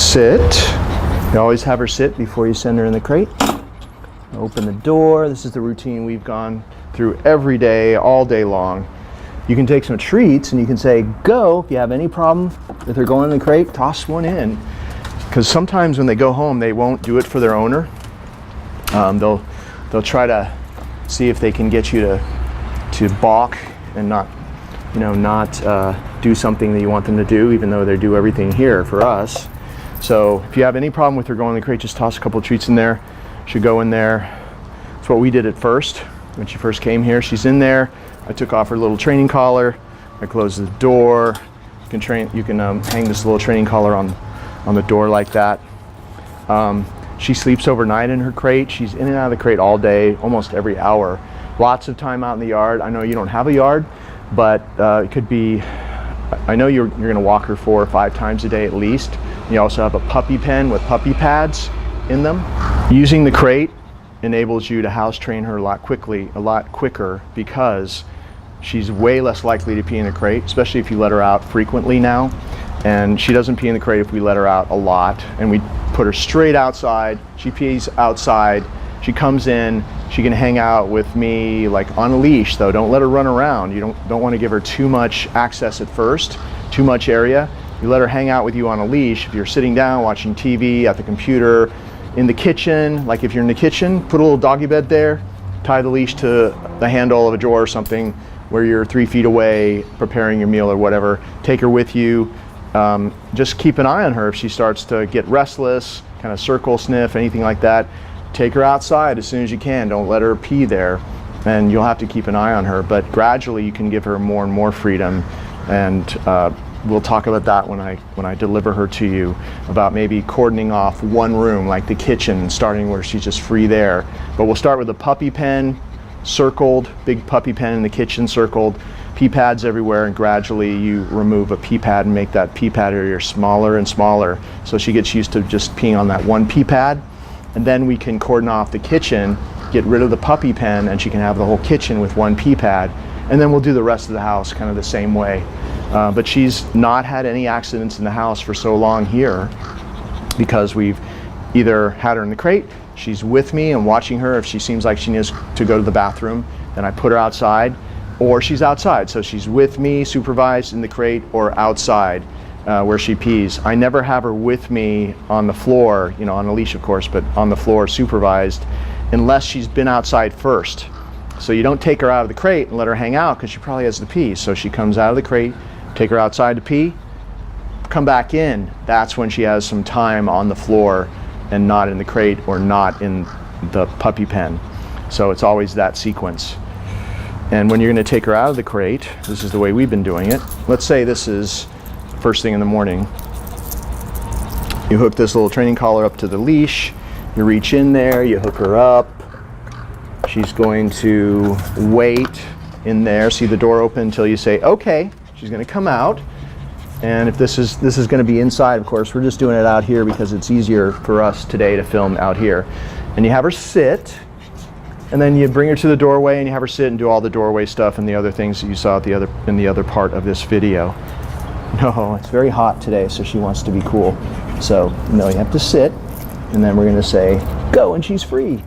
sit. You always have her sit before you send her in the crate. Open the door. This is the routine we've gone through every day, all day long. You can take some treats and you can say, go. If you have any problem with her going in the crate, toss one in. Because sometimes when they go home, they won't do it for their owner. They'll try to see if they can get you to balk and not do something that you want them to do, even though they do everything here for us. So if you have any problem with her going in the crate, just toss a couple of treats in there. She'll go in there. That's what we did at first when she first came here. She's in there. I took off her little training collar. I closed the door. You can hang this little training collar on the door like that. She sleeps overnight in her crate. She's in and out of the crate all day, almost every hour. Lots of time out in the yard. I know you don't have a yard, but it could be, I know you're going to walk her 4 or 5 times a day at least. You also have a puppy pen with puppy pads in them. Using the crate enables you to house train her a lot quicker, because she's way less likely to pee in the crate, especially if you let her out frequently now. And she doesn't pee in the crate if we let her out a lot. And we put her straight outside. She pees outside. She comes in. She can hang out with me like on a leash, though. Don't let her run around. You don't want to give her too much access at first, too much area. You let her hang out with you on a leash. If you're sitting down watching TV, at the computer, in the kitchen, like if you're in the kitchen, put a little doggy bed there, tie the leash to the handle of a drawer or something where you're 3 feet away preparing your meal or whatever. Take her with you. Just keep an eye on her. If she starts to get restless, kind of circle sniff, anything like that, take her outside as soon as you can. Don't let her pee there, and you'll have to keep an eye on her. But gradually you can give her more and more freedom, and we'll talk about that when I deliver her to you, about maybe cordoning off one room like the kitchen, starting where she's just free there. But we'll start with a puppy pen, circled, big puppy pen in the kitchen, circled, pee pads everywhere, and gradually you remove a pee pad and make that pee pad area smaller and smaller, so she gets used to just peeing on that one pee pad. And then we can cordon off the kitchen, get rid of the puppy pen, and she can have the whole kitchen with one pee pad. And then we'll do the rest of the house kind of the same way. But she's not had any accidents in the house for so long here, because we've either had her in the crate, she's with me and watching her. If she seems like she needs to go to the bathroom, then I put her outside, or she's outside. So she's with me, supervised in the crate, or outside where she pees. I never have her with me on the floor, on a leash of course, but on the floor supervised, unless she's been outside first. So you don't take her out of the crate and let her hang out, because she probably has to pee. So she comes out of the crate, take her outside to pee, come back in. That's when she has some time on the floor and not in the crate or not in the puppy pen. So it's always that sequence. And when you're going to take her out of the crate, this is the way we've been doing it. Let's say this is first thing in the morning. You hook this little training collar up to the leash, you reach in there, you hook her up. She's going to wait in there, see the door open until you say okay. She's going to come out, and if this is going to be inside, of course, we're just doing it out here because it's easier for us today to film out here. And you have her sit, and then you bring her to the doorway and you have her sit and do all the doorway stuff and the other things that you saw in the other part of this video. No, it's very hot today, so she wants to be cool. So no, you have to sit, and then we're going to say go, and she's free.